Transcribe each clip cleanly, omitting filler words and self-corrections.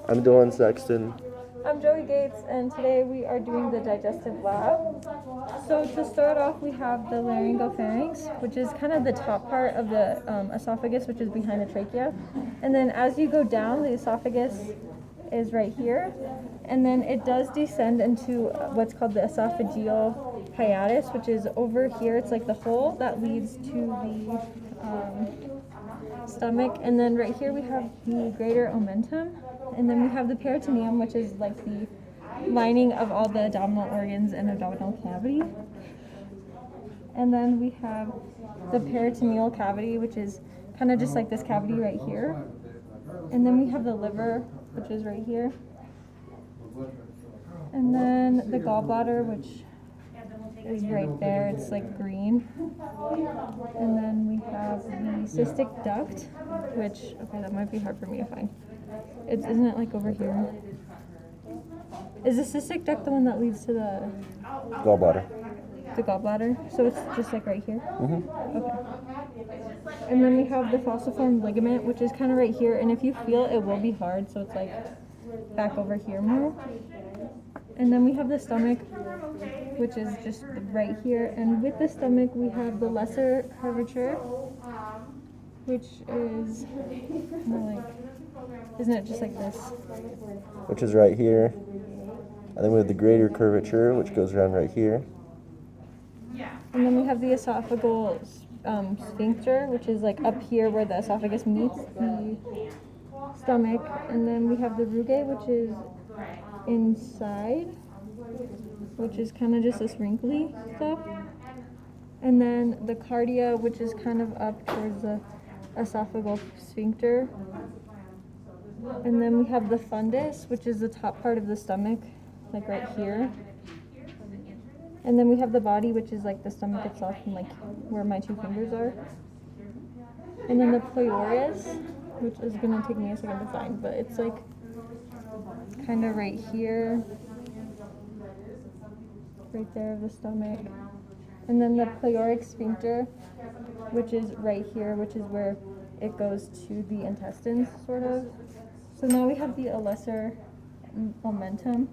I'm Dylan Sexton. I'm Joey Gates, and today we are doing the digestive lab. So to start off, we have the laryngopharynx, which is kind of the top part of the esophagus, which is behind the trachea. And then as you go down, the esophagus is right here. And then it does descend into what's called the esophageal hiatus, which is over here. It's like the hole that leads to the stomach. And then right here we have the greater omentum. And then we have the peritoneum, which is like the lining of all the abdominal organs and abdominal cavity. And then we have the peritoneal cavity, which is kind of just like this cavity right here. And then we have the liver, which is right here. And then the gallbladder, which is right there. It's like green. And then we have the cystic duct, which, okay, that might be hard for me to find. Isn't it like over here? Is the cystic duct the one that leads to the Gallbladder. gallbladder? So it's just like right here? Mm-hmm. Okay. And then we have the falciform ligament, which is kind of right here. And if you feel it will be hard, so it's like back over here more. And then we have the stomach, which is just right here. And with the stomach, we have the lesser curvature, which is more like, isn't it just like this? Which is right here. And then we have the greater curvature, which goes around right here. And then we have the esophageal sphincter, which is like up here where the esophagus meets the stomach. And then we have the rugae, which is inside, which is kind of just this wrinkly stuff. And then the cardia, which is kind of up towards the esophageal sphincter. And then we have the fundus, which is the top part of the stomach, like right here. And then we have the body, which is like the stomach itself and like where my two fingers are. And then the pylorus, which is going to take me a second to find, but it's like kind of right here, right there of the stomach. And then the pyloric sphincter, which is right here, which is where it goes to the intestines, sort of. So now we have the lesser omentum,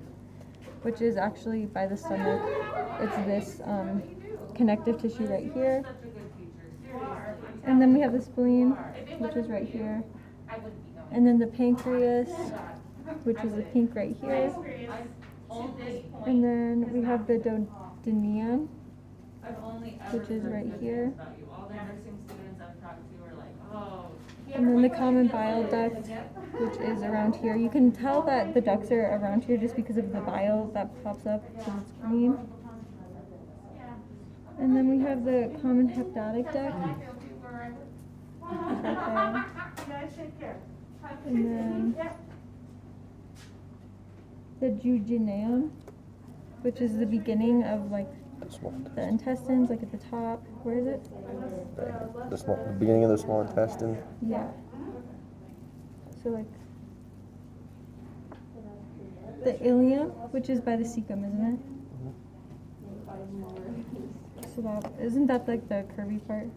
which is actually by the stomach. It's this connective tissue right here. And then we have the spleen, which is right here. And then the pancreas, which is the pink right here. And then we have the duodenum, which is right here. And then the common bile duct, which is around here. You can tell that the ducts are around here just because of the bile that pops up because it's green. And then we have the common hepatic duct, right there. And then the jejunum, which is the beginning of like the intestines, like at the top. Where is it? The beginning of the small intestine. Yeah. So like the ileum, which is by the cecum, isn't it? So that isn't that like the curvy part?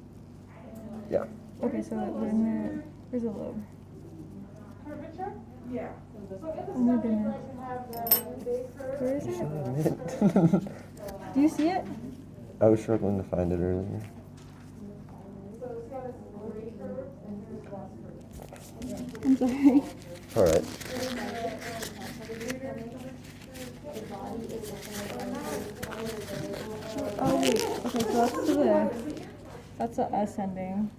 Yeah. Okay, so we're in there. Where's the lobe? Yeah. Oh my goodness. Where is it? Do you see it? I was struggling to find it earlier. I'm sorry. All right. Oh wait. Okay, so that's the ascending.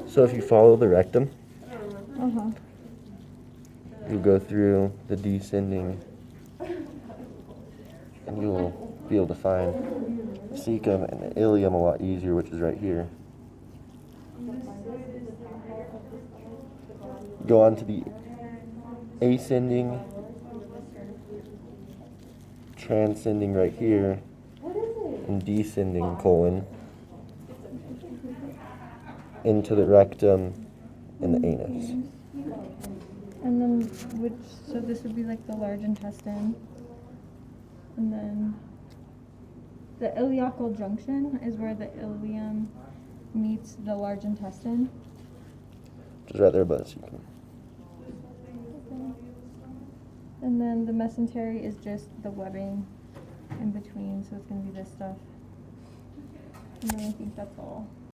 So if you follow the rectum, Uh-huh. you'll go through the descending, and you'll be able to find cecum and the ileum a lot easier, which is right here. Go on to the ascending, transcending right here, and descending colon into the rectum and the anus. And then so this would be like the large intestine. And then the ileocal junction is where the ileum meets the large intestine. Which is right there above the cecum. And then the mesentery is just the webbing in between, so it's going to be this stuff. And then I think that's all.